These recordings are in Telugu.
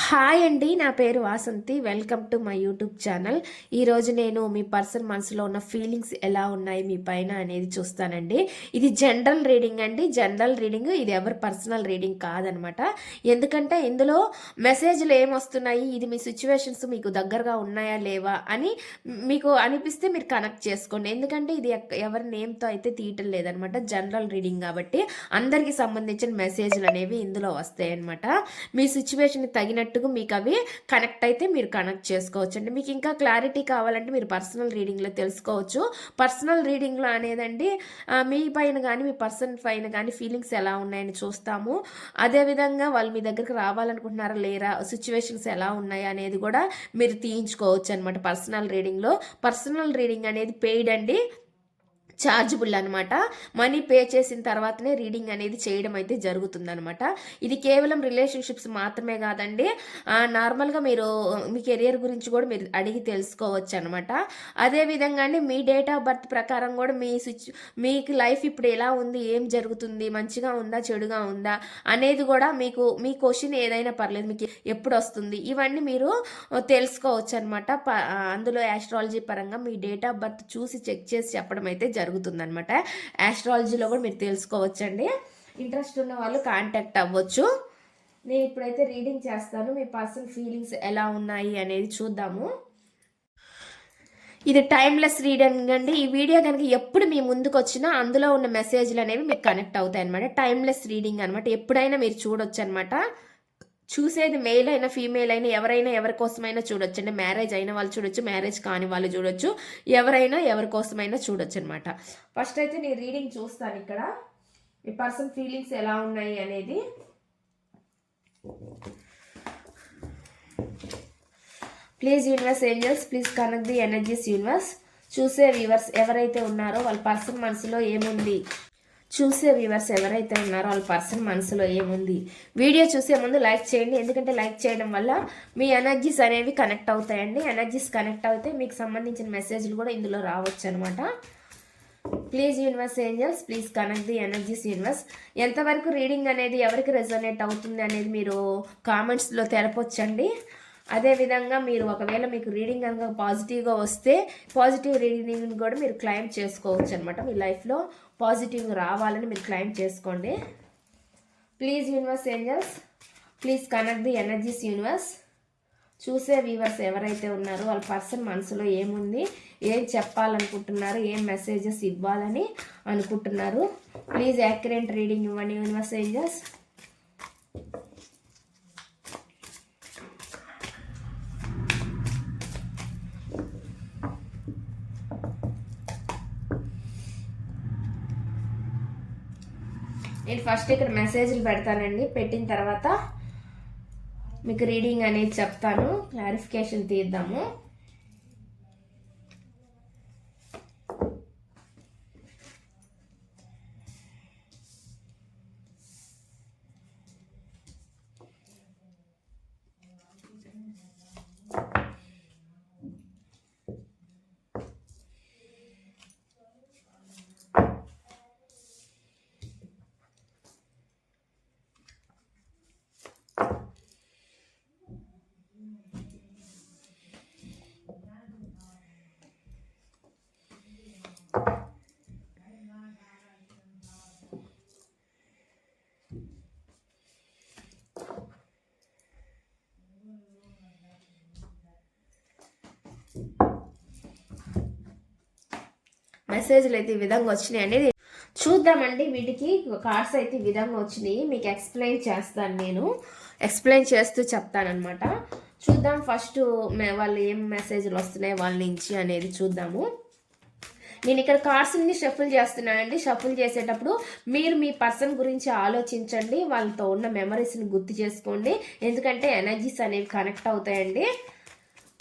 హాయ్ అండి, నా పేరు Vasanthi. Welcome to my YouTube channel. ఈరోజు నేను మీ పర్సన్ మనసులో ఉన్న ఫీలింగ్స్ ఎలా ఉన్నాయి మీ పైన అనేది చూస్తానండి. ఇది జనరల్ రీడింగ్ అండి. జనరల్ రీడింగ్, ఇది ఎవరి పర్సనల్ రీడింగ్ కాదనమాట. ఎందుకంటే ఇందులో మెసేజ్లు ఏమొస్తున్నాయి, ఇది మీ సిచ్యువేషన్స్ మీకు దగ్గరగా ఉన్నాయా లేవా అని మీకు అనిపిస్తే మీరు కనెక్ట్ చేసుకోండి. ఎందుకంటే ఇది ఎవరి నేమ్తో అయితే తీయటం లేదనమాట. జనరల్ రీడింగ్ కాబట్టి అందరికి సంబంధించిన మెసేజ్లు అనేవి ఇందులో వస్తాయి అనమాట. మీ సిచ్యువేషన్కి తగినట్టుగా మీకు అవి కనెక్ట్ అయితే మీరు కనెక్ట్ చేసుకోవచ్చు అండి. మీకు ఇంకా క్లారిటీ కావాలంటే మీరు పర్సనల్ రీడింగ్లో తెలుసుకోవచ్చు. పర్సనల్ రీడింగ్లో అనేదండి మీ పైన కానీ మీ పర్సన్ పైన కానీ ఫీలింగ్స్ ఎలా ఉన్నాయని చూస్తాము. అదేవిధంగా వాళ్ళు మీ దగ్గరికి రావాలనుకుంటున్నారా లేరా, సిచ్యువేషన్స్ ఎలా ఉన్నాయి అనేది కూడా మీరు తీయించుకోవచ్చు అనమాట. పర్సనల్ రీడింగ్ అనేది పెయిడ్ అండి, ఛార్జబుల్ అనమాట. మనీ పే చేసిన తర్వాతనే రీడింగ్ అనేది చేయడం అయితే జరుగుతుందనమాట. ఇది కేవలం రిలేషన్షిప్స్ మాత్రమే కాదండి, నార్మల్గా మీరు మీ కెరియర్ గురించి కూడా మీరు అడిగి తెలుసుకోవచ్చు అనమాట. అదేవిధంగా మీ డేట్ ఆఫ్ బర్త్ ప్రకారం కూడా మీకు లైఫ్ ఇప్పుడు ఎలా ఉంది, ఏం జరుగుతుంది, మంచిగా ఉందా చెడుగా ఉందా అనేది కూడా మీ క్వశ్చన్ ఏదైనా పర్లేదు, మీకు ఎప్పుడు వస్తుంది, ఇవన్నీ మీరు తెలుసుకోవచ్చు అనమాట. అందులో ఆస్ట్రాలజీ పరంగా మీ డేట్ ఆఫ్ బర్త్ చూసి చెక్ చేసి చెప్పడం అయితే జరుగుతుందనమాట. ఆస్ట్రాలజీలో కూడా మీరు తెలుసుకోవచ్చండి. ఇంట్రెస్ట్ ఉన్న వాళ్ళు కాంటాక్ట్ అవ్వచ్చు. నేను ఇప్పుడైతే రీడింగ్ చేస్తాను. మీ పర్సనల్ ఫీలింగ్స్ ఎలా ఉన్నాయి అనేది చూద్దాము. ఇది టైమ్లెస్ రీడింగ్ అండి. ఈ వీడియో కనుక ఎప్పుడు మీ ముందుకు వచ్చినా అందులో ఉన్న మెసేజ్లు అనేవి మీకు కనెక్ట్ అవుతాయి అనమాట. టైమ్లెస్ రీడింగ్ అనమాట. ఎప్పుడైనా మీరు చూడొచ్చు అనమాట. చూసేది మెయిల్ అయినా ఫీమేల్ అయినా ఎవరైనా ఎవరి కోసమైనా చూడొచ్చు అండి. మ్యారేజ్ అయిన వాళ్ళు చూడొచ్చు, మ్యారేజ్ కాని వాళ్ళు చూడొచ్చు, ఎవరైనా ఎవరి కోసమైనా చూడొచ్చు అనమాట. ఫస్ట్ అయితే నేను రీడింగ్ చూస్తాను. ఇక్కడ మీ పర్సన్ ఫీలింగ్స్ ఎలా ఉన్నాయి అనేది. Please universe angels, please connect the energies universe. చూసే వ్యూవర్స్ ఎవరైతే ఉన్నారో వాళ్ళ పర్సన్ మనసులో ఏముంది, వాళ్ళ పర్సన్ మనసులో ఏముంది. వీడియో చూసే ముందు లైక్ చేయండి, ఎందుకంటే లైక్ చేయడం వల్ల మీ ఎనర్జీస్ అనేవి కనెక్ట్ అవుతాయండి. ఎనర్జీస్ కనెక్ట్ అవుతే మీకు సంబంధించిన మెసేజ్లు కూడా ఇందులో రావచ్చు అనమాట. Please universe angels, please connect the energies universe. ఎంతవరకు రీడింగ్ అనేది ఎవరికి రెజోనేట్ అవుతుంది అనేది మీరు కామెంట్స్లో తెలపొచ్చండి. అదేవిధంగా మీరు ఒకవేళ మీకు రీడింగ్ కనుక పాజిటివ్గా వస్తే పాజిటివ్ రీడింగ్ కూడా మీరు క్లైమ్ చేసుకోవచ్చు అనమాట. మీ లైఫ్లో పాజిటివ్ రావాలని మీరు క్లైమ్ చేసుకోండి. Please universe angels, please connect the energies universe. చూసే వ్యూవర్స్ ఎవరైతే ఉన్నారో వాళ్ళ పర్సన్ మనసులో ఏముంది, ఏం చెప్పాలనుకుంటున్నారు, ఏం మెసేజెస్ ఇవ్వాలని అనుకుంటున్నారు. ప్లీజ్ యాక్యురేట్ రీడింగ్ ఇవ్వండి యూనివర్స్ ఏంజల్స్. నేను ఫస్ట్ ఇక్కడ మెసేజ్లు పెడతానండి. పెట్టిన తర్వాత మీకు రీడింగ్ అనేది చెప్తాను. క్లారిఫికేషన్ తీద్దాము. మెసేజ్లు అయితే ఈ విధంగా వచ్చినాయండి. చూద్దామండి. వీటికి కార్డ్స్ అయితే ఈ విధంగా వచ్చినాయి. మీకు ఎక్స్ప్లెయిన్ చేస్తాను, నేను ఎక్స్ప్లెయిన్ చేస్తూ చెప్తానమాట. చూద్దాం ఫస్ట్ వాళ్ళు ఏం మెసేజ్లు వస్తున్నాయి వాళ్ళ నుంచి అనేది చూద్దాము. నేను ఇక్కడ కార్డ్స్ని షఫుల్ చేస్తున్నానండి. షఫుల్ చేసేటప్పుడు మీరు మీ పర్సన్ గురించి ఆలోచించండి, వాళ్ళతో ఉన్న మెమరీస్ని గుర్తు చేసుకోండి, ఎందుకంటే ఎనర్జీస్ అనేవి కనెక్ట్ అవుతాయండి.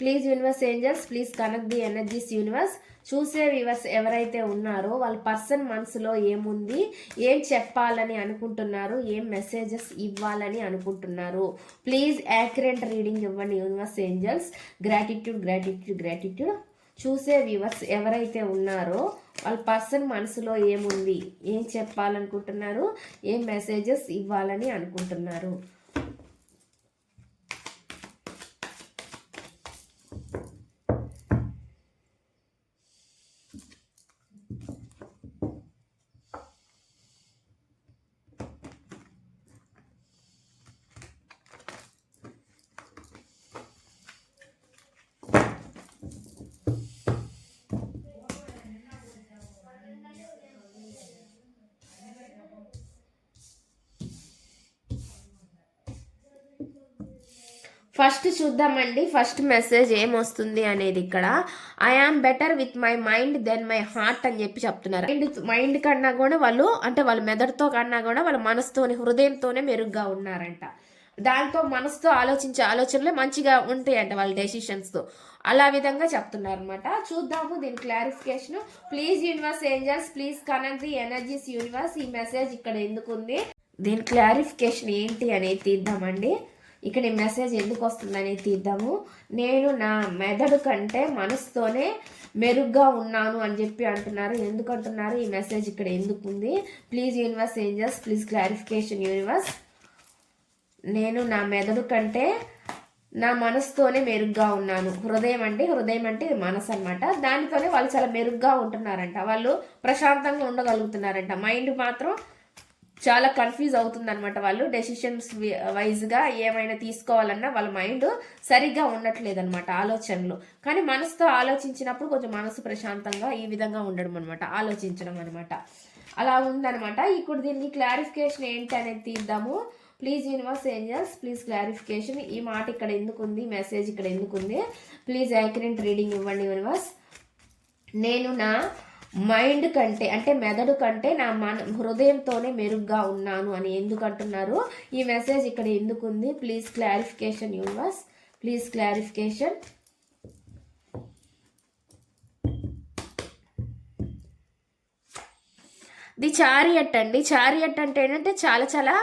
Please universe angels, please connect the energies universe. చూసే వ్యూవర్స్ ఎవరైతే ఉన్నారో వాళ్ళ పర్సన్ మనసులో ఏముంది, ఏం చెప్పాలని అనుకుంటున్నారు, ఏం మెసేజెస్ ఇవ్వాలని అనుకుంటున్నారు. ప్లీజ్ యాక్యురేట్ రీడింగ్ ఇవ్వండి universe angels. Gratitude gratitude gratitude. చూసే వ్యూవర్స్ ఎవరైతే ఉన్నారో వాళ్ళ పర్సన్ మనసులో ఏముంది, ఏం చెప్పాలనుకుంటున్నారు, ఏం మెసేజెస్ ఇవ్వాలని అనుకుంటున్నారు. ఫస్ట్ చూద్దామండి. ఫస్ట్ మెసేజ్ ఏమొస్తుంది అనేది ఇక్కడ. I am better with my mind than my heart అని చెప్పి చెప్తున్నారు. మైండ్ కన్నా కూడా వాళ్ళు అంటే వాళ్ళ మెదడుతో కన్నా కూడా వాళ్ళ మనసుతోనే హృదయంతోనే మెరుగ్గా ఉన్నారంట. దాంతో మనసుతో ఆలోచించే ఆలోచనలే మంచిగా ఉంటాయంట వాళ్ళ డెసిషన్స్తో. అలా విధంగా చెప్తున్నారు అనమాట. చూద్దాము దీని clarification. Please universe angels please connect the energies universe. ఈ మెసేజ్ ఇక్కడ ఎందుకు ఉంది, దీని క్లారిఫికేషన్ ఏంటి అనేది తీద్దామండి. ఇక్కడ ఈ మెసేజ్ ఎందుకు వస్తుందని తీద్దాము. నేను నా మెదడు కంటే మనసుతోనే మెరుగ్గా ఉన్నాను అని చెప్పి అంటున్నారు. ఎందుకు అంటున్నారు, ఈ మెసేజ్ ఇక్కడ ఎందుకు ఉంది? Please universe angels please clarification universe. నేను నా మెదడు కంటే నా మనసుతోనే మెరుగ్గా ఉన్నాను. హృదయం అంటే మనసు అనమాట. దానితోనే వాళ్ళు చాలా మెరుగ్గా ఉంటున్నారంట. వాళ్ళు ప్రశాంతంగా ఉండగలుగుతున్నారంట. మైండ్ మాత్రం చాలా కన్ఫ్యూజ్ అవుతుంది అనమాట. వాళ్ళు డెసిషన్స్ వైజ్గా ఏమైనా తీసుకోవాలన్నా వాళ్ళ మైండ్ సరిగ్గా ఉండట్లేదు అనమాట ఆలోచనలు. కానీ మనసుతో ఆలోచించినప్పుడు కొంచెం మనసు ప్రశాంతంగా ఈ విధంగా ఉండడం అనమాట, ఆలోచించడం అనమాట. అలా ఉందనమాట. ఇప్పుడు దీనికి క్లారిఫికేషన్ ఏంటి అనేది తీద్దాము. Please universe angels please clarification. ఈ మాట ఇక్కడ ఎందుకు ఉంది, మెసేజ్ ఇక్కడ ఎందుకు ఉంది? ప్లీజ్ యాక్యురేట్ రీడింగ్ ఇవ్వండి యూనివర్స్. నేను నా మైండ్ కంటే అంటే మెదడు కంటే నా హృదయంతోనే మెరుగ్గా ఉన్నాను అని ఎందుకు అంటున్నారు? ఈ మెసేజ్ ఇక్కడ ఎందుకు ఉంది? Please clarification universe please clarification. The chariot అండి. చారియట్ అంటే ఏంటంటే చాలా చాలా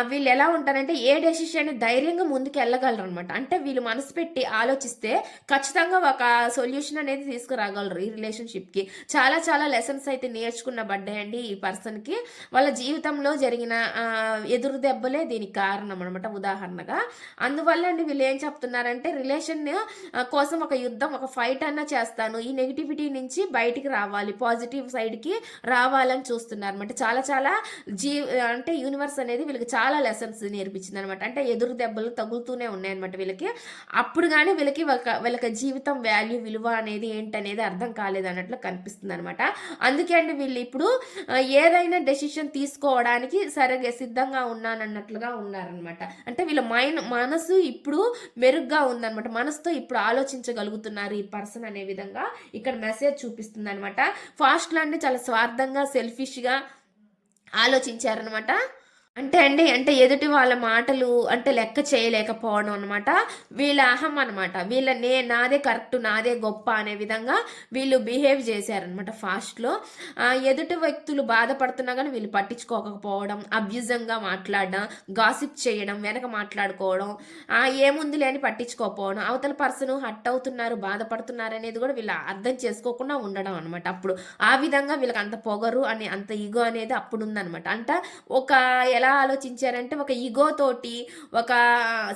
వీళ్ళు ఎలా ఉంటారంటే ఏ డెసిషన్ ధైర్యంగా ముందుకు వెళ్ళగలరు అనమాట. అంటే వీళ్ళు మనసు పెట్టి ఆలోచిస్తే ఖచ్చితంగా ఒక సొల్యూషన్ అనేది తీసుకురాగలరు ఈ రిలేషన్షిప్కి. చాలా చాలా లెసన్స్ అయితే నేర్చుకున్నబడ్డాయండి ఈ పర్సన్కి. వాళ్ళ జీవితంలో జరిగిన ఎదురు దెబ్బలే దీనికి కారణం అనమాట ఉదాహరణగా. అందువల్ల అండి వీళ్ళు ఏం చెప్తున్నారంటే రిలేషన్ కోసం ఒక యుద్ధం ఒక ఫైట్ అన్నా చేస్తాను, ఈ నెగిటివిటీ నుంచి బయటికి రావాలి, పాజిటివ్ సైడ్కి రావాలని చూస్తున్నాను అనమాట. చాలా చాలా అంటే యూనివర్స్ అనేది వీళ్ళకి చాలా లెసన్స్ నేర్పించింది అనమాట. అంటే ఎదురు దెబ్బలు తగులుతూనే ఉన్నాయన్నమాట వీళ్ళకి. అప్పుడు కానీ వీళ్ళకి జీవితం వాల్యూ విలువ అనేది ఏంటనేది అర్థం కాలేదు అన్నట్లు కనిపిస్తుంది అనమాట. అందుకే అండి వీళ్ళు ఇప్పుడు ఏదైనా డెసిషన్ తీసుకోవడానికి సరిగ్గా సిద్ధంగా ఉన్నానన్నట్లుగా ఉన్నారనమాట. అంటే వీళ్ళ మనసు ఇప్పుడు మెరుగ్గా ఉందన్నమాట. మనసుతో ఇప్పుడు ఆలోచించగలుగుతున్నారు ఈ పర్సన్ అనే విధంగా ఇక్కడ మెసేజ్ చూపిస్తుంది అనమాట. ఫాస్ట్లో అంటే చాలా స్వార్థంగా సెల్ఫిష్గా ఆలోచించారనమాట. అంటే ఎదుటి వాళ్ళ మాటలు అంటే లెక్క చేయలేకపోవడం అనమాట. వీళ్ళ అహం అనమాట. నాదే కరెక్ట్ నాదే గొప్ప అనే విధంగా వీళ్ళు బిహేవ్ చేశారనమాట ఫాస్ట్లో. ఎదుటి వ్యక్తులు బాధపడుతున్నా కానీ వీళ్ళు పట్టించుకోకపోవడం, అబ్యూజంగా మాట్లాడడం, గాసిప్ చేయడం, వెనక మాట్లాడుకోవడం, ఏముంది లేని పట్టించుకోకపోవడం, అవతల పర్సన్ హట్ అవుతున్నారు బాధపడుతున్నారు అనేది కూడా వీళ్ళు అర్థం చేసుకోకుండా ఉండడం అనమాట. అప్పుడు ఆ విధంగా వీళ్ళకి అంత పొగరు అని అంత ఈగో అనేది అప్పుడు ఉందనమాట. అంటే ఒక ఎలా ఆలోచించారంటే ఒక ఈగో తోటి ఒక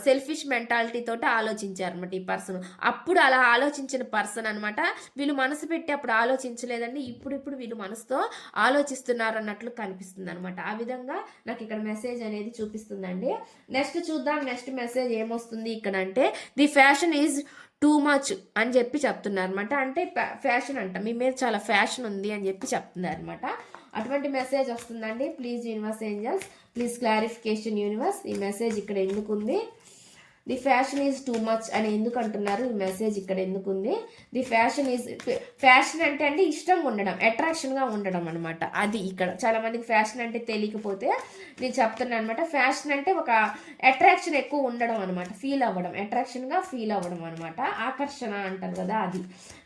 సెల్ఫిష్ మెంటాలిటీ తోటి ఆలోచించారనమాట ఈ పర్సన్. అప్పుడు అలా ఆలోచించిన పర్సన్ అనమాట. వీళ్ళు మనసు పెట్టి అప్పుడు ఆలోచించలేదండి. ఇప్పుడు వీళ్ళు మనసుతో ఆలోచిస్తున్నారు అన్నట్లు కనిపిస్తుంది అనమాట. ఆ విధంగా నాకు ఇక్కడ మెసేజ్ అనేది చూపిస్తుందండి. నెక్స్ట్ చూద్దాం నెక్స్ట్ మెసేజ్ ఏమొస్తుంది ఇక్కడ అంటే the fashion is too much అని చెప్పి చెప్తున్నారు అనమాట. అంటే ఫ్యాషన్ అంట మీ మీద చాలా ఫ్యాషన్ ఉంది అని చెప్పి చెప్తున్నారు అనమాట. అటువంటి మెసేజ్ వస్తుందండి. Please universe angels please clarification universe. ఈ మెసేజ్ ఇక్కడ ఎందుకు ఉంది? The fashion is too much అని ఎందుకు అంటున్నారు? ఈ మెసేజ్ ఇక్కడ ఎందుకు ఉంది? ది ఫ్యాషన్ అంటే ఇష్టంగా ఉండడం, అట్రాక్షన్గా ఉండడం అనమాట. అది ఇక్కడ చాలా మందికి ఫ్యాషన్ అంటే తెలియకపోతే నేను చెప్తున్నాను అనమాట. ఫ్యాషన్ అంటే ఒక అట్రాక్షన్ ఎక్కువ ఉండడం అనమాట, ఫీల్ అవ్వడం, అట్రాక్షన్గా ఫీల్ అవ్వడం అనమాట. ఆకర్షణ అంటారు కదా అది.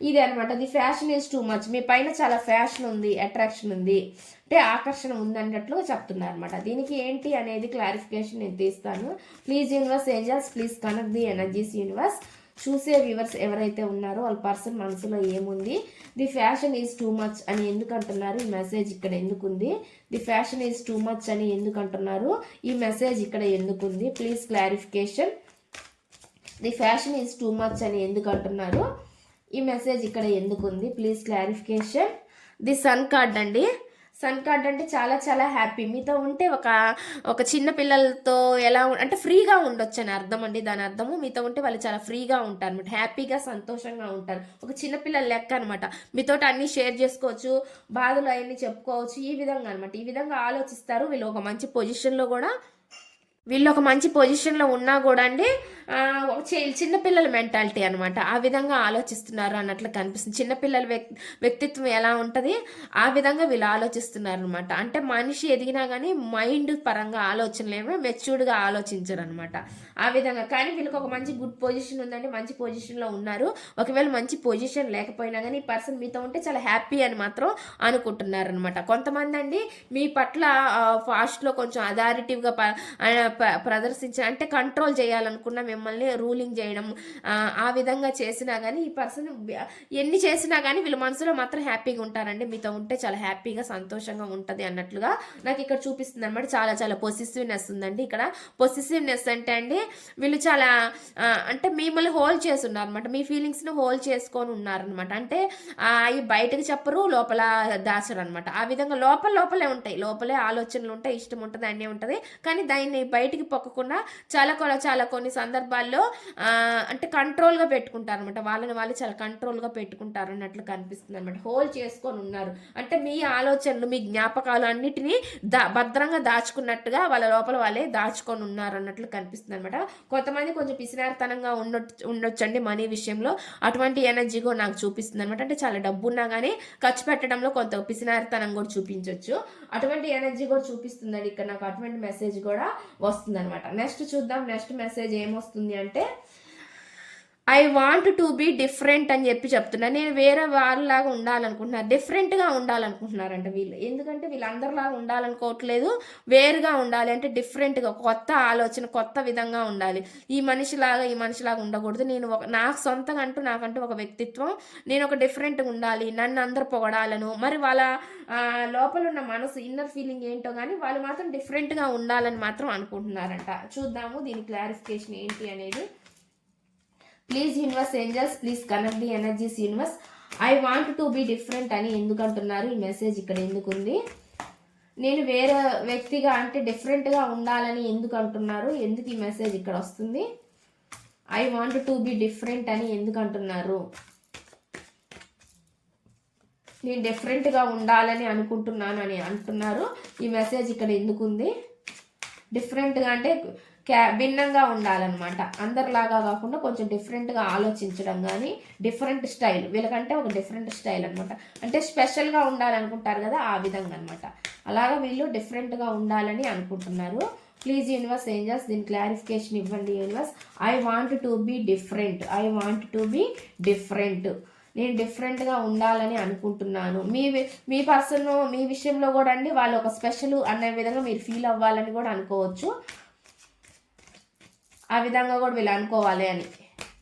ఇదే అనమాట. The fashion is too much. మీ పైన చాలా ఫ్యాషన్ ఉంది, అట్రాక్షన్ ఉంది, అంటే ఆకర్షణ ఉందన్నట్లు చెప్తున్నారు అనమాట. దీనికి ఏంటి అనేది క్లారిఫికేషన్ నేను తీస్తాను. Please universe angels please connect the energies universe. చూసే వ్యూవర్స్ ఎవరైతే ఉన్నారో వాళ్ళ పర్సన్ మనసులో ఏముంది? The fashion is too much అని ఎందుకు అంటున్నారు? ఈ మెసేజ్ ఇక్కడ ఎందుకు ఉంది? The fashion is too much అని ఎందుకు అంటున్నారు? ఈ మెసేజ్ ఇక్కడ ఎందుకు ఉంది? Please clarification. The fashion is too much అని ఎందుకు అంటున్నారు? ఈ మెసేజ్ ఇక్కడ ఎందుకు ఉంది? Please clarification. The sun card అండి. సన్ కార్డ్ అంటే చాలా చాలా హ్యాపీ. మీతో ఉంటే ఒక చిన్న పిల్లలతో ఎలా అంటే ఫ్రీగా ఉండొచ్చు అని అర్థం అండి. దాని అర్థము మీతో ఉంటే వాళ్ళు చాలా ఫ్రీగా ఉంటారు అనమాట, హ్యాపీగా సంతోషంగా ఉంటారు. ఒక చిన్నపిల్లల లెక్క అనమాట. మీతో అన్నీ షేర్ చేసుకోవచ్చు, బాధలు అవన్నీ చెప్పుకోవచ్చు, ఈ విధంగా అనమాట. ఈ విధంగా ఆలోచిస్తారు. వీళ్ళు ఒక మంచి పొజిషన్లో ఉన్నా కూడా అండి ఒక చిన్నపిల్లల మెంటాలిటీ అనమాట. ఆ విధంగా ఆలోచిస్తున్నారు అన్నట్లు కనిపిస్తుంది. చిన్నపిల్లల వ్యక్తిత్వం ఎలా ఉంటుంది ఆ విధంగా వీళ్ళు ఆలోచిస్తున్నారు అనమాట. అంటే మనిషి ఎదిగినా కానీ మైండ్ పరంగా ఆలోచనలు ఏమో మెచ్యూర్డ్గా ఆలోచించరు అనమాట. ఆ విధంగా కానీ వీళ్ళకి ఒక మంచి గుడ్ పొజిషన్ ఉందండి, మంచి పొజిషన్లో ఉన్నారు. ఒకవేళ మంచి పొజిషన్ లేకపోయినా కానీ ఈ పర్సన్ మీతో ఉంటే చాలా హ్యాపీ అని మాత్రం అనుకుంటున్నారు అనమాట. కొంతమంది అండి మీ పట్ల ఫాస్ట్లో కొంచెం అథారిటివ్గా ప్రదర్శించ అంటే కంట్రోల్ చేయాలనుకున్న మిమ్మల్ని రూలింగ్ చేయడం ఆ విధంగా చేసినా కానీ ఈ పర్సన్ ఎన్ని చేసినా కానీ వీళ్ళ మనసులో మాత్రం హ్యాపీగా ఉంటారండి. మీతో ఉంటే చాలా హ్యాపీగా సంతోషంగా ఉంటుంది అన్నట్లుగా నాకు ఇక్కడ చూపిస్తుంది అనమాట. చాలా చాలా పొసెసివ్నెస్ ఉందండి ఇక్కడ. పొసెసివ్నెస్ అంటే అండి వీళ్ళు చాలా అంటే మిమ్మల్ని హోల్డ్ చేసి ఉన్నారు అనమాట. మీ ఫీలింగ్స్ని హోల్డ్ చేసుకొని ఉన్నారనమాట. అంటే అవి బయటకు చెప్పరు, లోపల దాచరు అనమాట. ఆ విధంగా లోపలే ఉంటాయి, లోపలే ఆలోచనలు ఉంటాయి, ఇష్టం ఉంటుంది, అన్నీ ఉంటుంది. కానీ దాన్ని బయటికి పొక్కకుండా చాలా కొన్ని సందర్భాల్లో అంటే కంట్రోల్గా పెట్టుకుంటారు అనమాట. వాళ్ళు చాలా కంట్రోల్గా పెట్టుకుంటారు అన్నట్లు కనిపిస్తుంది అనమాట. హోల్డ్ చేసుకొని ఉన్నారు అంటే మీ ఆలోచనలు, మీ జ్ఞాపకాలు అన్నిటినీ భద్రంగా దాచుకున్నట్టుగా వాళ్ళ లోపల వాళ్ళే దాచుకొని ఉన్నారు అన్నట్లు కనిపిస్తుంది అనమాట. కొంతమంది కొంచెం పిసినారితనంగా ఉండొచ్చండి మనీ విషయంలో. అటువంటి ఎనర్జీ కూడా నాకు చూపిస్తుంది అనమాట. అంటే చాలా డబ్బు ఉన్నా కానీ ఖర్చు పెట్టడంలో కొంత పిసినారితనం కూడా చూపించవచ్చు. అటువంటి ఎనర్జీ కూడా చూపిస్తుందండి ఇక్కడ నాకు. అటువంటి మెసేజ్ కూడా వస్తుంది అనమాట. నెక్స్ట్ చూద్దాం. నెక్స్ట్ మెసేజ్ ఏమొస్తుంది అంటే I want to be different అని చెప్పి చెప్తున్నా. నేను వేరే వాళ్ళలాగా ఉండాలనుకుంటున్నారు, డిఫరెంట్గా ఉండాలనుకుంటున్నారంట వీళ్ళు. ఎందుకంటే వీళ్ళు అందరిలాగా ఉండాలనుకోవట్లేదు, వేరుగా ఉండాలి అంటే డిఫరెంట్గా, కొత్త ఆలోచన, కొత్త విధంగా ఉండాలి. ఈ మనిషిలాగా ఉండకూడదు. నేను నాకు సొంతంగా నాకంటూ ఒక వ్యక్తిత్వం, నేను ఒక డిఫరెంట్గా ఉండాలి, నన్ను అందరు పొగడాలను. మరి వాళ్ళ లోపల ఉన్న మనసు, ఇన్నర్ ఫీలింగ్ ఏంటో కానీ వాళ్ళు మాత్రం డిఫరెంట్గా ఉండాలని మాత్రం అనుకుంటున్నారంట. చూద్దాము దీని క్లారిఫికేషన్ ఏంటి అనేది. Please universe angels, please connect the energies universe. I want to be different అని ఎందుకు అంటున్నారు? ఈ మెసేజ్ ఇక్కడ ఎందుకు ఉంది? నేను వేరే వ్యక్తిగా అంటే డిఫరెంట్గా ఉండాలని ఎందుకు అంటున్నారు? ఎందుకు ఈ మెసేజ్ ఇక్కడ వస్తుంది? I want to be different అని ఎందుకు అంటున్నారు? నేను డిఫరెంట్గా ఉండాలని అనుకుంటున్నాను అని అంటున్నారు. ఈ మెసేజ్ ఇక్కడ ఎందుకు ఉంది? డిఫరెంట్గా అంటే భిన్నంగా ఉండాలన్నమాట. అందరిలాగా కాకుండా కొంచెం డిఫరెంట్గా ఆలోచించడం కానీ, డిఫరెంట్ స్టైల్, వీళ్ళకంటే ఒక డిఫరెంట్ స్టైల్ అనమాట. అంటే స్పెషల్గా ఉండాలనుకుంటారు కదా, ఆ విధంగా అనమాట. అలాగా వీళ్ళు డిఫరెంట్గా ఉండాలని అనుకుంటున్నారు. ప్లీజ్ యూనివర్స్ ఏంజల్స్ దీని క్లారిఫికేషన్ ఇవ్వండి universe. I want to be different. I want to be different. నేను డిఫరెంట్గా ఉండాలని అనుకుంటున్నాను. మీ పర్సన్ మీ విషయంలో కూడా అండి వాళ్ళు ఒక స్పెషల్ అనే విధంగా మీరు ఫీల్ అవ్వాలని కూడా అనుకోవచ్చు. ఆ విధంగా కూడా వీళ్ళు అనుకోవాలి అని.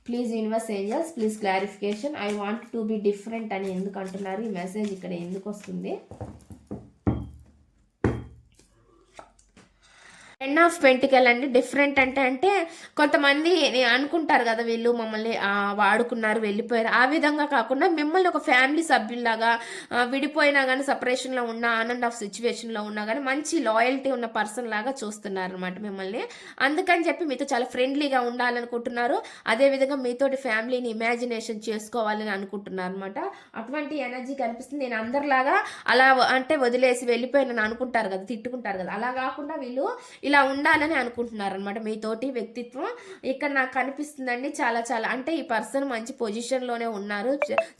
Please universe angels please clarification. I want to be different అని ఎందుకు అంటున్నారు? ఈ మెసేజ్ ఇక్కడ ఎందుకు వస్తుంది? టెన్ ఆఫ్ పెంటికల్ అండి. డిఫరెంట్ అంటే కొంతమంది అనుకుంటారు కదా వీళ్ళు మమ్మల్ని వాడుకున్నారు, వెళ్ళిపోయారు. ఆ విధంగా కాకుండా మిమ్మల్ని ఒక ఫ్యామిలీ సభ్యుల్లాగా, విడిపోయినా కానీ సపరేషన్లో ఉన్న, ఆన్ అండ్ ఆఫ్ సిచ్యువేషన్లో ఉన్నా కానీ మంచి లాయల్టీ ఉన్న పర్సన్ లాగా చూస్తున్నారు అనమాట మిమ్మల్ని. అందుకని చెప్పి మీతో చాలా ఫ్రెండ్లీగా ఉండాలనుకుంటున్నారు. అదేవిధంగా మీతోటి ఫ్యామిలీని ఇమాజినేషన్ చేసుకోవాలని అనుకుంటున్నారు అనమాట. అటువంటి ఎనర్జీ కనిపిస్తుంది. నేను అందరిలాగా అలా అంటే వదిలేసి వెళ్ళిపోయినని అనుకుంటారు కదా, తిట్టుకుంటారు కదా, అలా కాకుండా వీళ్ళు ఇలా ఉండాలని అనుకుంటున్నారు అనమాట. మీతోటి వ్యక్తిత్వం ఇక్కడ నాకు కనిపిస్తుందండి. చాలా అంటే ఈ పర్సన్ మంచి పొజిషన్లోనే ఉన్నారు.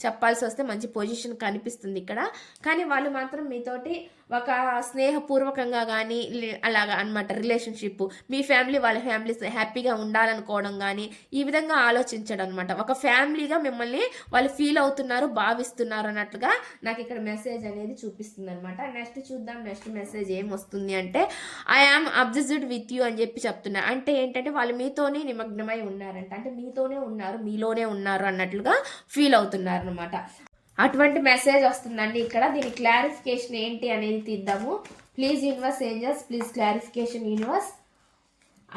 చెప్పాల్సి వస్తే మంచి పొజిషన్ కనిపిస్తుంది ఇక్కడ. కానీ వాళ్ళు మాత్రం మీతోటి ఒక స్నేహపూర్వకంగా కానీ అలాగా అనమాట రిలేషన్షిప్, మీ ఫ్యామిలీ వాళ్ళ ఫ్యామిలీస్ హ్యాపీగా ఉండాలనుకోవడం కానీ ఈ విధంగా ఆలోచించడం అనమాట. ఒక ఫ్యామిలీగా మిమ్మల్ని వాళ్ళు ఫీల్ అవుతున్నారు, భావిస్తున్నారు అన్నట్లుగా నాకు ఇక్కడ మెసేజ్ అనేది చూపిస్తుంది అనమాట. నెక్స్ట్ చూద్దాం. నెక్స్ట్ మెసేజ్ ఏం వస్తుంది అంటే I am obsessed with you అని చెప్పి చెప్తున్నారు. అంటే ఏంటంటే వాళ్ళు మీతోనే నిమగ్నమై ఉన్నారంట. అంటే మీతోనే ఉన్నారు, మీలోనే ఉన్నారు అన్నట్లుగా ఫీల్ అవుతున్నారు అనమాట. అటువంటి మెసేజ్ వస్తుందండి ఇక్కడ. దీని క్లారిఫికేషన్ ఏంటి అనేది తీద్దాము. Please universe angels please clarification universe.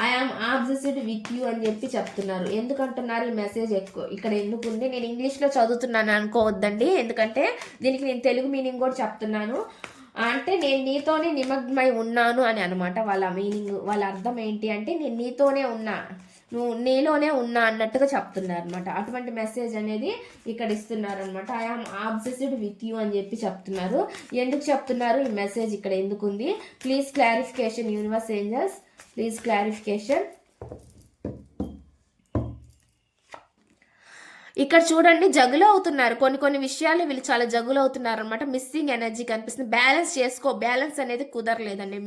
I am obsessed with you అని చెప్పి చెప్తున్నారు. ఎందుకంటున్నారు ఈ మెసేజ్ ఇక్కడ ఎందుకు ఉంది? నేను ఇంగ్లీష్లో చదువుతున్నాను అనుకోవద్దండి, ఎందుకంటే దీనికి నేను తెలుగు మీనింగ్ కూడా చెప్తున్నాను. అంటే నేను నీతోనే నిమగ్నమై ఉన్నాను అని అనమాట. వాళ్ళ మీనింగ్, వాళ్ళ అర్థం ఏంటి అంటే నేను నీతోనే ఉన్నా, నువ్వు నీలోనే ఉన్నా అన్నట్టుగా చెప్తున్నారు అనమాట. అటువంటి మెసేజ్ అనేది ఇక్కడ ఇస్తున్నారు అనమాట. I am obsessed with you అని చెప్పి చెప్తున్నారు. ఎందుకు చెప్తున్నారు? ఈ మెసేజ్ ఇక్కడ ఎందుకు ఉంది? Please clarification universe angels please clarification. ఇక్కడ చూడండి జగులు అవుతున్నారు. కొన్ని కొన్ని విషయాలు వీళ్ళు చాలా జగులు అవుతున్నారు అనమాట. మిస్సింగ్ ఎనర్జీ కనిపిస్తుంది. బ్యాలెన్స్ అనేది కుదరలేదండి.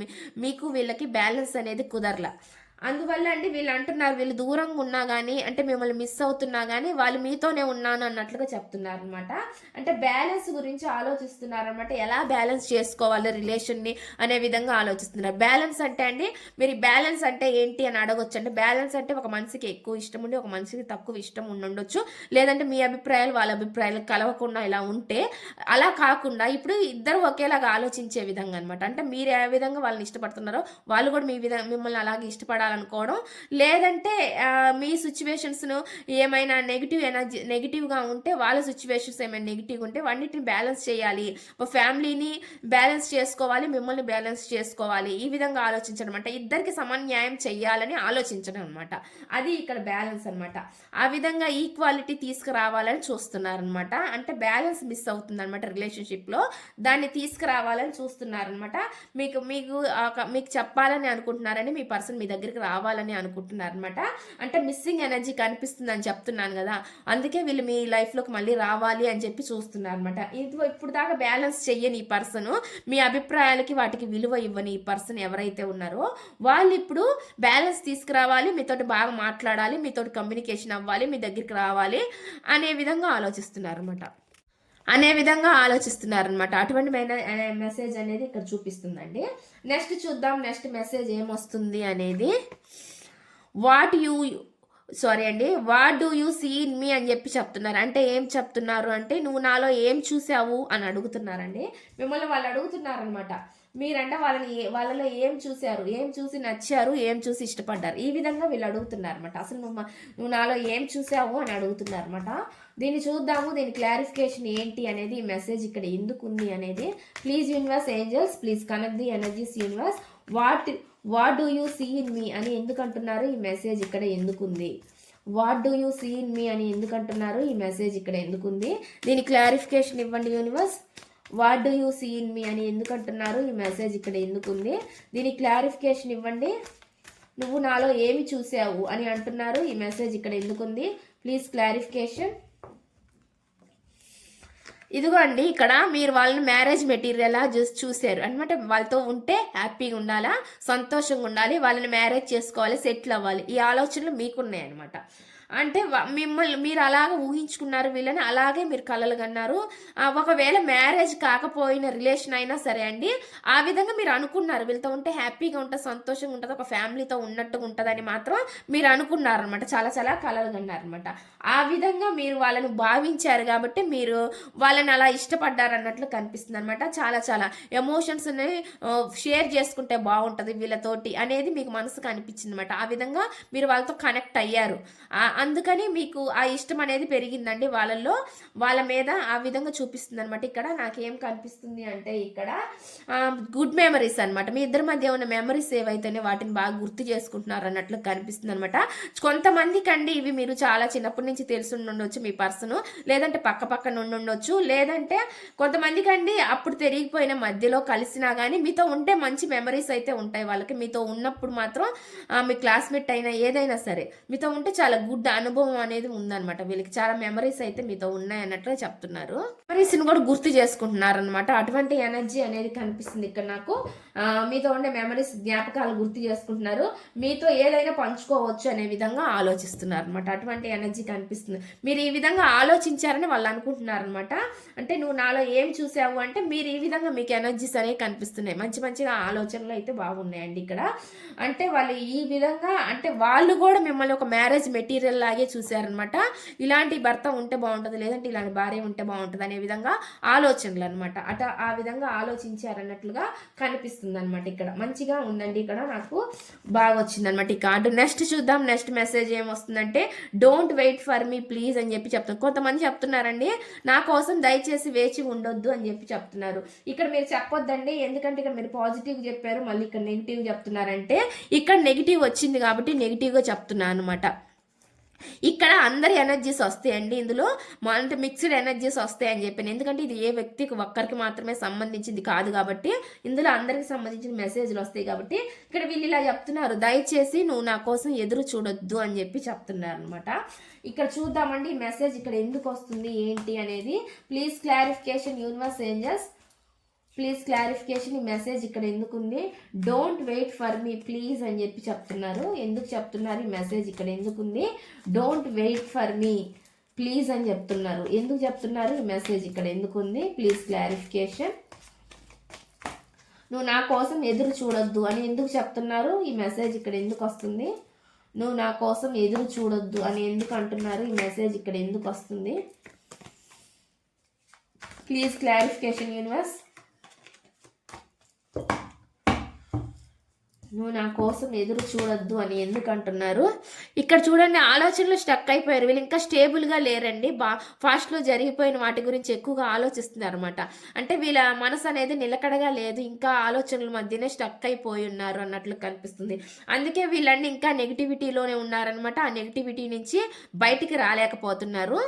మీకు వీళ్ళకి బ్యాలెన్స్ అనేది కుదరలా. అందువల్ల అండి వీళ్ళు అంటున్నారు, వీళ్ళు దూరంగా ఉన్నా కానీ అంటే మిమ్మల్ని మిస్ అవుతున్నా కానీ వాళ్ళు మీతోనే ఉన్నాను అన్నట్లుగా చెప్తున్నారు అనమాట. అంటే బ్యాలెన్స్ గురించి ఆలోచిస్తున్నారు అనమాట. ఎలా బ్యాలెన్స్ చేసుకోవాలి రిలేషన్ని అనే విధంగా ఆలోచిస్తున్నారు. బ్యాలెన్స్ అంటే అండి, మీరు బ్యాలెన్స్ అంటే ఏంటి అని అడగొచ్చు. అంటే బ్యాలెన్స్ అంటే ఒక మనిషికి ఎక్కువ ఇష్టం ఉండి ఒక మనిషికి తక్కువ ఇష్టం ఉండొచ్చు. లేదంటే మీ అభిప్రాయాలు వాళ్ళ అభిప్రాయాలు కలవకుండా ఇలా ఉంటే, అలా కాకుండా ఇప్పుడు ఇద్దరు ఒకేలాగా ఆలోచించే విధంగా అనమాట. అంటే మీరు ఏ విధంగా వాళ్ళని ఇష్టపడుతున్నారో వాళ్ళు కూడా మిమ్మల్ని అలాగే ఇష్టపడాలి అనుకోవడం. లేదంటే మీ సిచ్యువేషన్స్ను ఏమైనా నెగిటివ్గా ఉంటే వాళ్ళ సిచ్యువేషన్స్ ఏమైనా నెగిటివ్గా ఉంటే వాటిని బ్యాలెన్స్ చేయాలి. ఫ్యామిలీని బ్యాలెన్స్ చేసుకోవాలి, మిమ్మల్ని బ్యాలెన్స్ చేసుకోవాలి. ఈ విధంగా ఆలోచించడం అంటే ఇద్దరికి సమన్యాయం చెయ్యాలని ఆలోచించడం అనమాట. అది ఇక్కడ బ్యాలెన్స్ అనమాట. ఆ విధంగా ఈక్వాలిటీ తీసుకురావాలని చూస్తున్నారనమాట. అంటే బ్యాలెన్స్ మిస్ అవుతుంది అనమాట రిలేషన్షిప్లో. దాన్ని తీసుకురావాలని చూస్తున్నారనమాట. మీకు మీకు మీకు చెప్పాలని అనుకుంటున్నారని మీ పర్సన్ మీ దగ్గరికి రావాలని అనుకుంటున్నారు అనమాట. అంటే మిస్సింగ్ ఎనర్జీ కనిపిస్తుంది అని చెప్తున్నాను కదా, అందుకే వీళ్ళు మీ లైఫ్లోకి మళ్ళీ రావాలి అని చెప్పి చూస్తున్నారు అనమాట. ఇప్పుడు దాకా బ్యాలెన్స్ చెయ్యని ఈ పర్సన్, మీ అభిప్రాయాలకి వాటికి విలువ ఇవ్వని ఈ పర్సన్ ఎవరైతే ఉన్నారో వాళ్ళు ఇప్పుడు బ్యాలెన్స్ తీసుకురావాలి, మీతోటి బాగా మాట్లాడాలి, మీతోటి కమ్యూనికేషన్ అవ్వాలి, మీ దగ్గరికి రావాలి అనే విధంగా ఆలోచిస్తున్నారనమాట. అటువంటి మెసేజ్ అనేది ఇక్కడ చూపిస్తుందండి. నెక్స్ట్ చూద్దాం, నెక్స్ట్ మెసేజ్ ఏమొస్తుంది అనేది. What do you see in me అని చెప్పి చెప్తున్నారు. అంటే ఏం చెప్తున్నారు అంటే, నువ్వు నాలో ఏం చూసావు అని అడుగుతున్నారండి. మిమ్మల్ని వాళ్ళు అడుగుతున్నారనమాట. మీరంటే వాళ్ళలో ఏం చూశారు, ఏం చూసి నచ్చారు, ఏం చూసి ఇష్టపడ్డారు, ఈ విధంగా వీళ్ళు అడుగుతున్నారు అనమాట. అసలు నువ్వు నాలో ఏం చూసావు అని అడుగుతున్నారు అనమాట. దీన్ని చూద్దాము, దీని క్లారిఫికేషన్ ఏంటి అనేది, ఈ మెసేజ్ ఇక్కడ ఎందుకు ఉంది అనేది. Please universe angels, please connect the energies universe. What do you see in me అని ఎందుకు అంటున్నారు, ఈ మెసేజ్ ఇక్కడ ఎందుకుంది. What do you see in me అని ఎందుకు అంటున్నారు, ఈ మెసేజ్ ఇక్కడ ఎందుకుంది. దీని క్లారిఫికేషన్ ఇవ్వండి universe. What do you see in me అని ఎందుకు అంటున్నారు, ఈ మెసేజ్ ఇక్కడ ఎందుకుంది. దీని క్లారిఫికేషన్ ఇవ్వండి. నువ్వు నాలో ఏమి చూసావు అని అంటున్నారు, ఈ మెసేజ్ ఇక్కడ ఎందుకుంది. Please clarification. ఇదిగో అండి, ఇక్కడ మీరు వాళ్ళని మ్యారేజ్ మెటీరియల్ చూశారు అనమాట. వాళ్ళతో ఉంటే హ్యాపీగా ఉండాలా, సంతోషంగా ఉండాలి, వాళ్ళని మ్యారేజ్ చేసుకోవాలి, సెటిల్ అవ్వాలి, ఈ ఆలోచనలు మీకున్నాయి అనమాట. అంటే మీరు అలాగే ఊహించుకున్నారు వీళ్ళని, అలాగే మీరు కలలు కన్నారు. ఒకవేళ మ్యారేజ్ కాకపోయిన రిలేషన్ అయినా సరే అండి, ఆ విధంగా మీరు అనుకున్నారు వీళ్ళతో ఉంటే హ్యాపీగా ఉంటుంది, సంతోషంగా ఉంటుంది, ఒక ఫ్యామిలీతో ఉన్నట్టుగా ఉంటుందని మాత్రం మీరు అనుకున్నారనమాట. చాలా చాలా కలలు కన్నారనమాట. ఆ విధంగా మీరు వాళ్ళని భావించారు కాబట్టి మీరు వాళ్ళని అలా ఇష్టపడ్డారు అన్నట్లు కనిపిస్తుంది అనమాట. చాలా చాలా ఎమోషన్స్ని షేర్ చేసుకుంటే బాగుంటుంది వీళ్ళతోటి అనేది మీకు మనసుకు అనిపించింది అనమాట. ఆ విధంగా మీరు వాళ్ళతో కనెక్ట్ అయ్యారు. అందుకని మీకు ఆ ఇష్టం అనేది పెరిగిందండి వాళ్ళ మీద. ఆ విధంగా చూపిస్తుంది అనమాట. ఇక్కడ నాకేం కనిపిస్తుంది అంటే, ఇక్కడ గుడ్ మెమరీస్ అనమాట. మీ ఇద్దరి మధ్య ఉన్న మెమరీస్ ఏవైతేనే వాటిని బాగా గుర్తు చేసుకుంటున్నారు అన్నట్లు కనిపిస్తుంది అనమాట. కొంతమందికి అండి ఇవి మీరు చాలా చిన్నప్పటి నుంచి తెలిసి ఉండొచ్చు మీ పర్సన్, లేదంటే పక్క నుండి ఉండొచ్చు, లేదంటే కొంతమందికి అండి అప్పుడు తిరిగిపోయిన మధ్యలో కలిసినా కానీ మీతో ఉంటే మంచి మెమరీస్ అయితే ఉంటాయి వాళ్ళకి. మీతో ఉన్నప్పుడు మాత్రం మీ క్లాస్మేట్ అయినా ఏదైనా సరే మీతో ఉంటే చాలా గుడ్ అనుభవం అనేది ఉందన్నమాట. వీళ్ళకి చాలా మెమరీస్ అయితే మీతో ఉన్నాయి అన్నట్లు చెప్తున్నారు. మెమరీస్ని కూడా గుర్తు చేసుకుంటున్నారు అనమాట. అటువంటి ఎనర్జీ అనేది కనిపిస్తుంది ఇక్కడ నాకు. మీతో ఉండే మెమరీస్, జ్ఞాపకాలు గుర్తు చేసుకుంటున్నారు, మీతో ఏదైనా పంచుకోవచ్చు అనే విధంగా ఆలోచిస్తున్నారు అనమాట. అటువంటి ఎనర్జీ కనిపిస్తుంది. మీరు ఈ విధంగా ఆలోచించారని వాళ్ళు అనుకుంటున్నారు అనమాట. అంటే నువ్వు నాలో ఏం చూసావు అంటే, మీరు ఈ విధంగా మీకు ఎనర్జీస్ అనేవి కనిపిస్తున్నాయి. మంచిగా ఆలోచనలు అయితే బాగున్నాయండి ఇక్కడ. అంటే వాళ్ళు ఈ విధంగా, అంటే వాళ్ళు కూడా మిమ్మల్ని ఒక మ్యారేజ్ మెటీరియల్ లాగే చూశారనమాట. ఇలాంటి భర్త ఉంటే బాగుంటుంది, లేదంటే ఇలాంటి భార్య ఉంటే బాగుంటుంది అనే విధంగా ఆలోచనలు అనమాట. ఆ విధంగా ఆలోచించారన్నట్లుగా కనిపిస్తుంది అనమాట. ఇక్కడ మంచిగా ఉందండి. ఇక్కడ నాకు బాగా వచ్చిందనమాట ఈ కార్డు. నెక్స్ట్ చూద్దాం, నెక్స్ట్ మెసేజ్ ఏమొస్తుందంటే, don't wait for me please అని చెప్పి చెప్తున్నారు. కొంతమంది చెప్తున్నారండి, నా కోసం దయచేసి వేచి ఉండొద్దు అని చెప్పి చెప్తున్నారు. ఇక్కడ మీరు చెప్పొద్దండి, ఎందుకంటే ఇక్కడ మీరు పాజిటివ్ చెప్పారు, మళ్ళీ ఇక్కడ నెగిటివ్ చెప్తున్నారంటే, ఇక్కడ నెగిటివ్ వచ్చింది కాబట్టి నెగిటివ్గా చెప్తున్నాను అనమాట. ఇక్కడ అందరి ఎనర్జీస్ వస్తాయండి ఇందులో, అంటే మిక్స్డ్ ఎనర్జీస్ వస్తాయని చెప్పాను. ఎందుకంటే ఇది ఏ వ్యక్తికి ఒక్కరికి మాత్రమే సంబంధించింది కాదు కాబట్టి ఇందులో అందరికి సంబంధించిన మెసేజ్లు వస్తాయి కాబట్టి ఇక్కడ వీళ్ళు ఇలా చెప్తున్నారు, దయచేసి నువ్వు నా కోసం ఎదురు చూడొద్దు అని చెప్పి చెప్తున్నారు అనమాట. ఇక్కడ చూద్దామండి ఈ మెసేజ్ ఇక్కడ ఎందుకు వస్తుంది ఏంటి అనేది. Please clarification universe angels, please clarification. ఈ మెసేజ్ ఇక్కడ ఎందుకు ఉంది? Don't wait for me please అని చెప్పి చెప్తున్నారు. ఎందుకు చెప్తున్నారు? ఈ మెసేజ్ ఇక్కడ ఎందుకు ఉంది? Don't wait for me please అని చెప్తున్నారు. ఎందుకు చెప్తున్నారు? ఈ మెసేజ్ ఇక్కడ ఎందుకు ఉంది? Please clarification. నువ్వు నా కోసం ఎదురు చూడొద్దు అని ఎందుకు చెప్తున్నారు? ఈ మెసేజ్ ఇక్కడ ఎందుకు వస్తుంది? నువ్వు నా కోసం ఎదురు చూడొద్దు అని ఎందుకు అంటున్నారు? ఈ మెసేజ్ ఇక్కడ ఎందుకు వస్తుంది? Please clarification universe. నువ్వు నా కోసం ఎదురు చూడొద్దు అని ఎందుకు అంటున్నారు? ఇక్కడ చూడండి, ఆలోచనలు స్టక్ అయిపోయారు. వీళ్ళు ఇంకా స్టేబుల్గా లేరండి. ఫాస్ట్లో జరిగిపోయిన వాటి గురించి ఎక్కువగా ఆలోచిస్తున్నారు అనమాట. అంటే వీళ్ళ మనసు అనేది నిలకడగా లేదు, ఇంకా ఆలోచనల మధ్యనే స్టక్ అయిపోయి ఉన్నారు అన్నట్లు కనిపిస్తుంది. అందుకే వీళ్ళన్నీ ఇంకా నెగిటివిటీలోనే ఉన్నారనమాట. ఆ నెగిటివిటీ నుంచి బయటికి రాలేకపోతున్నారు.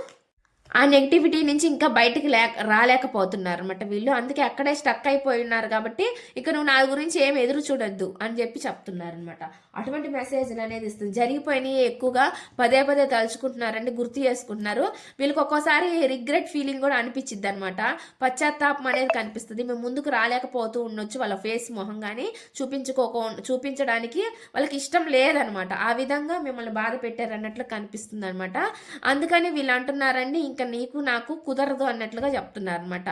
ఆ నెగిటివిటీ నుంచి ఇంకా బయటికి రాలేకపోతున్నారు అనమాట వీళ్ళు. అందుకే అక్కడే స్టక్ అయిపోయి ఉన్నారు కాబట్టి ఇక నువ్వు నా గురించి ఏం ఎదురు చూడొద్దు అని చెప్పి చెప్తున్నారు అనమాట. అటువంటి మెసేజ్లు అనేది ఇస్తుంది. జరిగిపోయినాయి ఎక్కువగా పదే పదే తలుచుకుంటున్నారండి, గుర్తు చేసుకుంటున్నారు. వీళ్ళకి ఒక్కోసారి రిగ్రెట్ ఫీలింగ్ కూడా అనిపించిద్ది అనమాట. పశ్చాత్తాపం అనేది కనిపిస్తుంది. మేము ముందుకు రాలేకపోతూ ఉండొచ్చు, వాళ్ళ ఫేస్ మొహం కానీ చూపించడానికి వాళ్ళకి ఇష్టం లేదనమాట. ఆ విధంగా మిమ్మల్ని బాధ పెట్టారు అన్నట్లు కనిపిస్తుంది అనమాట. అందుకని వీళ్ళు అంటున్నారండి, ఇంకా నీకు నాకు కుదరదు అన్నట్లుగా చెప్తున్నారు అనమాట.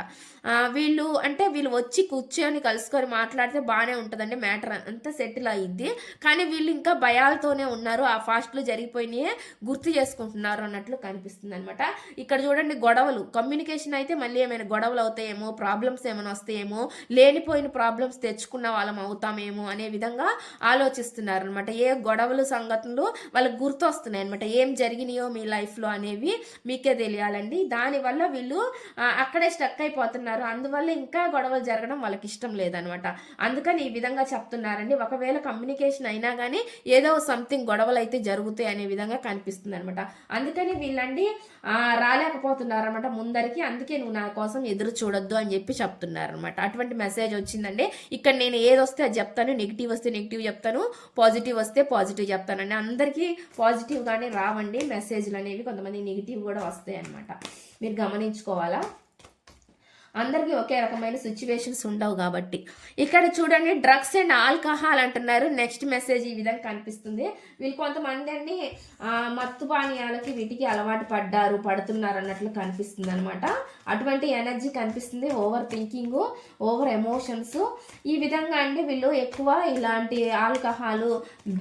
వీళ్ళు వచ్చి కూర్చొని కలుసుకొని మాట్లాడితే బాగానే ఉంటుందండి, మ్యాటర్ అంతా సెటిల్ అయ్యిద్ది. కానీ వీళ్ళు ఇంకా భయాలతోనే ఉన్నారు, ఆ ఫాస్ట్లో జరిగిపోయినాయే గుర్తు చేసుకుంటున్నారు అన్నట్లు కనిపిస్తుంది అనమాట. ఇక్కడ చూడండి, గొడవలు, కమ్యూనికేషన్ అయితే మళ్ళీ ఏమైనా గొడవలు అవుతాయేమో, ప్రాబ్లమ్స్ ఏమైనా వస్తాయేమో, లేనిపోయిన ప్రాబ్లమ్స్ తెచ్చుకున్న వాళ్ళం అవుతామేమో అనే విధంగా ఆలోచిస్తున్నారు అనమాట. ఏ గొడవలు సంగతులు వాళ్ళకి గుర్తు వస్తున్నాయి అనమాట. ఏం జరిగినాయో మీ లైఫ్లో అనేవి మీకే తెలియాలి. దానివల్ల వీళ్ళు అక్కడే స్టక్ అయిపోతున్నారు. అందువల్ల ఇంకా గొడవలు జరగడం వాళ్ళకి ఇష్టం లేదనమాట. అందుకని ఈ విధంగా చెప్తున్నారండి. ఒకవేళ కమ్యూనికేషన్ అయినా కానీ ఏదో సంథింగ్ గొడవలు అయితే జరుగుతాయి అనే విధంగా కనిపిస్తుంది అనమాట. అందుకని వీళ్ళండి రాలేకపోతున్నారు అనమాట ముందరికి. అందుకే నువ్వు నా కోసం ఎదురు చూడొద్దు అని చెప్పి చెప్తున్నారు అనమాట. అటువంటి మెసేజ్ వచ్చిందండి. ఇక్కడ నేను ఏది వస్తే అది చెప్తాను, నెగిటివ్ వస్తే నెగిటివ్ చెప్తాను, పాజిటివ్ వస్తే పాజిటివ్ చెప్తానండి. అందరికీ పాజిటివ్గానే రావండి మెసేజ్లు అనేవి, కొంతమంది నెగిటివ్ కూడా వస్తాయి అన్నమాట. మీరు గమనించుకోవాలా, అందరికీ ఒకే రకమైన సిచ్యువేషన్స్ ఉండవు కాబట్టి. ఇక్కడ చూడండి, డ్రగ్స్ అండ్ ఆల్కహాల్ అంటున్నారు. నెక్స్ట్ మెసేజ్ ఈ విధంగా కనిపిస్తుంది. వీళ్ళు కొంతమంది అండి మత్తు పానీయాలకి వీటికి అలవాటు పడుతున్నారు అన్నట్లు కనిపిస్తుంది అనమాట. అటువంటి ఎనర్జీ కనిపిస్తుంది. ఓవర్ థింకింగ్, ఓవర్ ఎమోషన్స్, ఈ విధంగా అండి వీళ్ళు ఎక్కువ ఇలాంటి ఆల్కహాల్,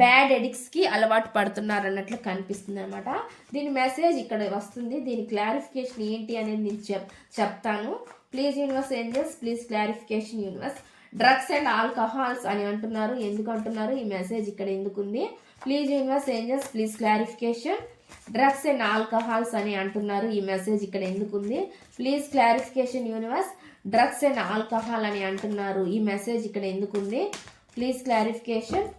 బ్యాడ్ ఎడిక్ట్స్కి అలవాటు పడుతున్నారు అన్నట్లు కనిపిస్తుంది అనమాట. దీని మెసేజ్ ఇక్కడ వస్తుంది. దీని క్లారిఫికేషన్ ఏంటి అనేది నేను చెప్తాను. Please universe angels, please clarification universe. Drugs and alcohols అని అంటున్నారు. ఎందుకు అంటున్నారు? ఈ మెసేజ్ ఇక్కడ ఎందుకు ఉంది? Please universe angels, please clarification. Drugs and alcohols అని అంటున్నారు. ఈ మెసేజ్ ఇక్కడ ఎందుకు ఉంది? Please clarification universe. Drugs and alcohol అని అంటున్నారు. ఈ మెసేజ్ ఇక్కడ ఎందుకు ఉంది? Please clarification.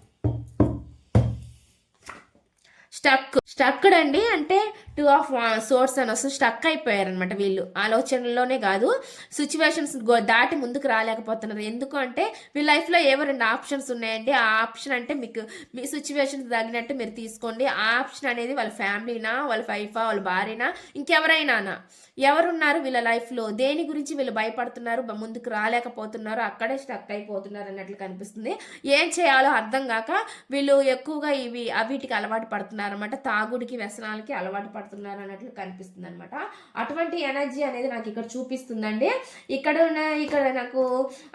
స్టక్డ్ అండి, అంటే 2 of Swords అని వస్తుంది. స్టక్ అయిపోయారనమాట వీళ్ళు. ఆలోచనల్లోనే కాదు, సిచ్యువేషన్స్ దాటి ముందుకు రాలేకపోతున్నారు. ఎందుకు అంటే మీ లైఫ్లో ఏవో 2 ఆప్షన్స్ ఉన్నాయండి. ఆ ఆప్షన్ అంటే మీకు మీ సిచ్యువేషన్స్ తగినట్టు మీరు తీసుకోండి. ఆ ఆప్షన్ అనేది వాళ్ళ ఫ్యామిలీనా, వాళ్ళ వైఫా, వాళ్ళ భార్యనా, ఇంకెవరైనా ఎవరున్నారు వీళ్ళ లైఫ్లో, దేని గురించి వీళ్ళు భయపడుతున్నారు, ముందుకు రాలేకపోతున్నారు, అక్కడే స్టక్ అయిపోతున్నారు అన్నట్లు కనిపిస్తుంది. ఏం చేయాలో అర్థం కాక వీళ్ళు ఎక్కువగా వీటికి అలవాటు పడుతున్నారు అనమాట. తాగుడికి, వ్యసనాలకి అలవాటు పడుతున్నారు అన్నట్లు కనిపిస్తుంది అనమాట. అటువంటి ఎనర్జీ అనేది నాకు ఇక్కడ చూపిస్తుందండి. ఇక్కడ నాకు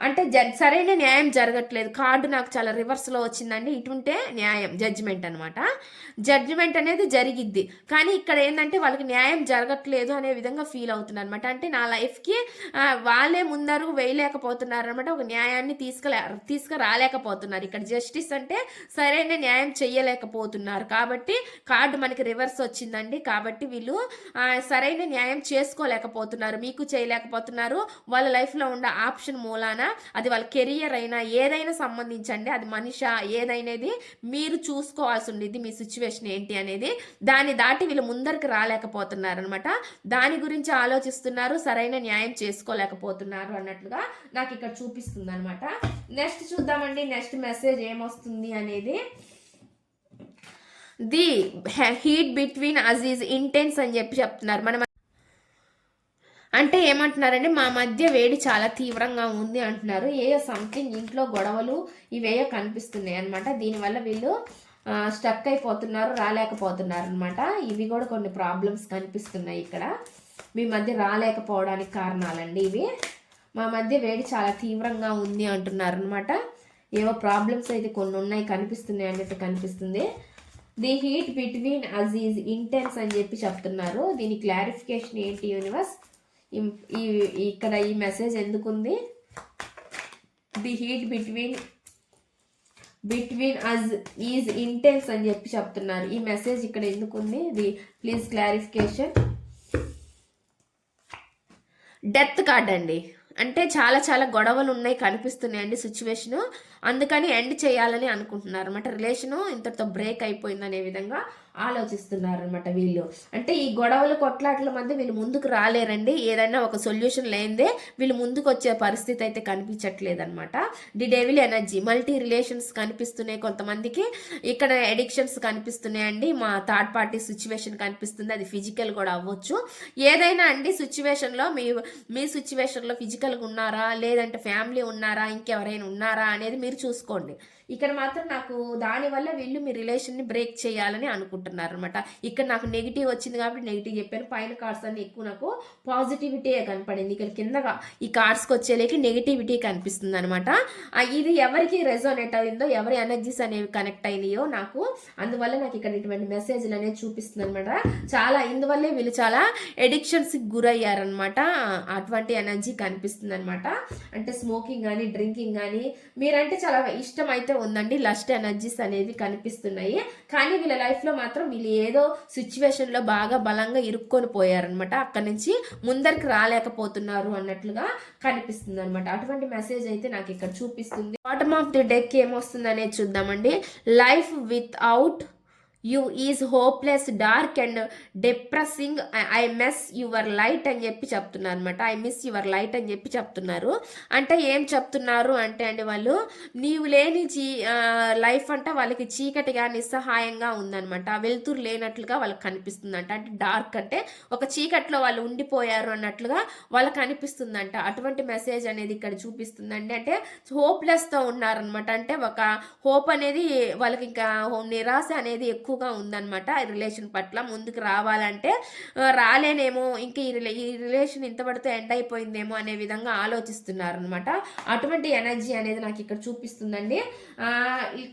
అంటే సరైన న్యాయం జరగట్లేదు. కార్డు నాకు చాలా రివర్స్లో వచ్చిందండి. ఇటుంటే న్యాయం, జడ్జిమెంట్ అనమాట. జడ్జిమెంట్ అనేది జరిగిద్ది, కానీ ఇక్కడ ఏంటంటే వాళ్ళకి న్యాయం జరగట్లేదు అనే విధంగా ఫీల్ అవుతున్నారు అనమాట. అంటే నా లైఫ్కి వాళ్ళే ముందరు వేయలేకపోతున్నారు అనమాట. ఒక న్యాయాన్ని తీసుకురాలేకపోతున్నారు. ఇక్కడ జస్టిస్ అంటే సరైన న్యాయం చెయ్యలేకపోతున్నారు కాబట్టి కార్డు మనకి రివర్స్ వచ్చిందండి. కాబట్టి వీళ్ళు సరైన న్యాయం చేసుకోలేకపోతున్నారు, మీకు చేయలేకపోతున్నారు. వాళ్ళ లైఫ్లో ఉన్న ఆప్షన్ మూలాన అది వాళ్ళ కెరియర్ అయినా ఏదైనా సంబంధించండి, అది మనిషా ఏదైనది మీరు చూసుకోవాల్సి ఉండేది. మీ సిచ్యువేషన్ ఏంటి అనేది దాన్ని దాటి వీళ్ళు ముందరికి రాలేకపోతున్నారు అనమాట. దాని గురించి ఆలోచిస్తున్నారు, సరైన న్యాయం చేసుకోలేకపోతున్నారు అన్నట్లుగా నాకు ఇక్కడ చూపిస్తుంది అనమాట. నెక్స్ట్ చూద్దామండి, నెక్స్ట్ మెసేజ్ ఏమొస్తుంది అనేది. The heat between us is intense అని చెప్పి చెప్తున్నారు. మనం అంటే ఏమంటున్నారంటే మా మధ్య వేడి చాలా తీవ్రంగా ఉంది అంటున్నారు. ఏయో సంథింగ్ ఇంట్లో గొడవలు ఇవేయో కనిపిస్తున్నాయి అనమాట. దీనివల్ల వీళ్ళు స్టక్ అయిపోతున్నారు, రాలేకపోతున్నారు అనమాట. ఇవి కూడా కొన్ని ప్రాబ్లమ్స్ కనిపిస్తున్నాయి ఇక్కడ. మీ మధ్య రాలేకపోవడానికి కారణాలండి ఇవి. మా మధ్య వేడి చాలా తీవ్రంగా ఉంది అంటున్నారు అనమాట. ఏవో ప్రాబ్లమ్స్ అయితే కొన్ని ఉన్నాయి, కనిపిస్తున్నాయి అన్నట్టు కనిపిస్తుంది. The heat between us is intense అని చెప్పి చెప్తున్నారు. దీని క్లారిఫికేషన్ ఏంటి యూనివర్స్? ఇక్కడ ఈ మెసేజ్ ఎందుకుంది? The heat between us is intense అని చెప్పి చెప్తున్నారు. ఈ మెసేజ్ ఇక్కడ ఎందుకుంది? The please clarification. Death card అండి. అంటే చాలా చాలా గొడవలు ఉన్నాయి కనిపిస్తున్నాయండి సిచ్యువేషను. అందుకని ఎండ్ చేయాలని అనుకుంటున్నారు అనమాట. రిలేషను ఇంతటితో బ్రేక్ అయిపోయిందనే విధంగా ఆలోచిస్తున్నారు అనమాట వీళ్ళు. అంటే ఈ గొడవలు కొట్లాట్ల మధ్య వీళ్ళు ముందుకు రాలేరండి. ఏదైనా ఒక సొల్యూషన్ లేనిదే వీళ్ళు ముందుకు వచ్చే పరిస్థితి అయితే కనిపించట్లేదు అనమాట. The devil energy, multi relations కనిపిస్తున్నాయి కొంతమందికి. ఇక్కడ ఎడిక్షన్స్ కనిపిస్తున్నాయండి. మా థర్డ్ పార్టీ సిచ్యువేషన్ కనిపిస్తుంది. అది ఫిజికల్ కూడా అవ్వచ్చు. ఏదైనా అండి సిచ్యువేషన్లో మీ సిచ్యువేషన్లో ఫిజికల్గా ఉన్నారా, లేదంటే ఫ్యామిలీ ఉన్నారా, ఇంకెవరైనా ఉన్నారా అనేది మీరు చూసుకోండి. ఇక్కడ మాత్రం నాకు దానివల్ల వీళ్ళు మీ రిలేషన్ని బ్రేక్ చేయాలని అనుకుంటున్నారు అనమాట. ఇక్కడ నాకు నెగిటివ్ వచ్చింది కాబట్టి నెగిటివ్ చెప్పాను. పైన కార్డ్స్ అన్ని ఎక్కువ నాకు పాజిటివిటీ కనపడింది. ఇక్కడ కిందగా ఈ కార్డ్స్కి వచ్చేలేకి నెగిటివిటీ కనిపిస్తుంది అనమాట. ఇది ఎవరికి రెజోనేట్ అయిందో, ఎవరి ఎనర్జీస్ అనేవి కనెక్ట్ అయినాయో నాకు, అందువల్ల నాకు ఇక్కడ ఇటువంటి మెసేజ్లు అనేది చూపిస్తుంది అనమాట. ఇందువల్లే వీళ్ళు చాలా ఎడిక్షన్స్కి గురయ్యారనమాట. అటువంటి ఎనర్జీ కనిపిస్తుంది అనమాట. అంటే స్మోకింగ్ కానీ డ్రింకింగ్ కానీ, మీరంటే చాలా ఇష్టం అయితే ఉందండి. లస్ట్ ఎనర్జీస్ అనేవి కనిపిస్తున్నాయి. కానీ వీళ్ళ లైఫ్లో మాత్రం వీళ్ళు ఏదో సిచ్యువేషన్లో బాగా బలంగా ఇరుక్కొని పోయారనమాట. అక్కడి నుంచి ముందరికి రాలేకపోతున్నారు అన్నట్లుగా కనిపిస్తుంది అనమాట. అటువంటి మెసేజ్ అయితే నాకు ఇక్కడ చూపిస్తుంది. బాటమ్ ఆఫ్ ది డెక్ ఏమొస్తుంది అనేది చూద్దామండి. Life without you is hopeless, dark and depressing, I miss your light అని చెప్పి చెప్తున్నారు అనమాట. ఐ మిస్ యువర్ లైట్ అని చెప్పి చెప్తున్నారు. అంటే ఏం చెప్తున్నారు అంటే అండి, వాళ్ళు నీవు లేని లైఫ్ అంటే వాళ్ళకి చీకటిగా నిస్సహాయంగా ఉందనమాట. వెలుతురు లేనట్లుగా వాళ్ళకి కనిపిస్తుందంట. అంటే డార్క్ అంటే ఒక చీకట్లో వాళ్ళు ఉండిపోయారు అన్నట్లుగా వాళ్ళకి అనిపిస్తుందంట. అటువంటి మెసేజ్ అనేది ఇక్కడ చూపిస్తుందండి. అంటే హోప్లెస్తో ఉన్నారనమాట. అంటే ఒక హోప్ అనేది వాళ్ళకి ఇంకా నిరాశ అనేది ఎక్కువగా ఉందన్నమాట. రిలేషన్ పట్ల ముందుకు రావాలంటే రాలేనేమో, ఇంక ఈ రిలేషన్ ఇంతవరకు ఎండ్ అయిపోయిందేమో అనే విధంగా ఆలోచిస్తున్నారు అనమాట. అటువంటి ఎనర్జీ అనేది నాకు ఇక్కడ చూపిస్తుందండి.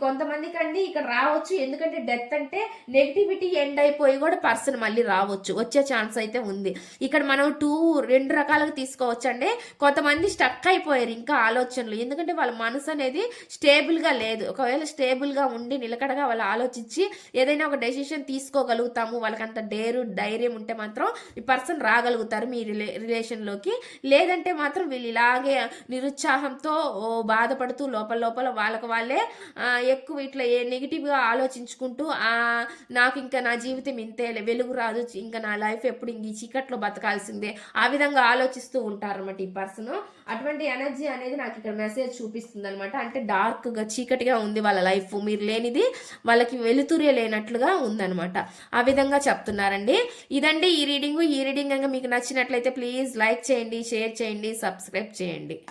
కొంతమందికి అండి ఇక్కడ రావచ్చు. ఎందుకంటే డెత్ అంటే నెగిటివిటీ ఎండ్ అయిపోయి కూడా పర్సన్ మళ్ళీ రావచ్చు, వచ్చే ఛాన్స్ అయితే ఉంది. ఇక్కడ మనం రెండు రకాలుగా తీసుకోవచ్చు అండి. కొంతమంది స్టక్ అయిపోయారు ఇంకా ఆలోచనలు, ఎందుకంటే వాళ్ళ మనసు అనేది స్టేబుల్గా లేదు. ఒకవేళ స్టేబుల్గా ఉండి నిలకడగా వాళ్ళు ఆలోచించి ఏదైనా ఒక డెసిషన్ తీసుకోగలుగుతాము, వాళ్ళకంత ధైర్యం ఉంటే మాత్రం ఈ పర్సన్ రాగలుగుతారు మీ రిలేషన్లోకి. లేదంటే మాత్రం వీళ్ళు ఇలాగే నిరుత్సాహంతో బాధపడుతూ లోపల వాళ్ళకి వాళ్ళే ఎక్కువ ఇట్లా నెగిటివ్గా ఆలోచించుకుంటూ నాకు ఇంకా నా జీవితం ఇంతే, వెలుగు రాదు, ఇంకా నా లైఫ్ ఎప్పుడు ఇంక ఈ చీకట్లో బతకాల్సిందే, ఆ విధంగా ఆలోచిస్తూ ఉంటారన్నమాట ఈ పర్సన్. అటువంటి ఎనర్జీ అనేది నాకు ఇక్కడ మెసేజ్ చూపిస్తుంది అనమాట. అంటే డార్క్గా చీకటిగా ఉంది వాళ్ళ లైఫ్, మీరు లేనిది వాళ్ళకి వెలుతురే లేనట్లుగా ఉందనమాట. ఆ విధంగా చెప్తున్నారండి. ఇదండి ఈ రీడింగ్ కనుక మీకు నచ్చినట్లయితే ప్లీజ్ లైక్ చేయండి, షేర్ చేయండి, సబ్స్క్రైబ్ చేయండి.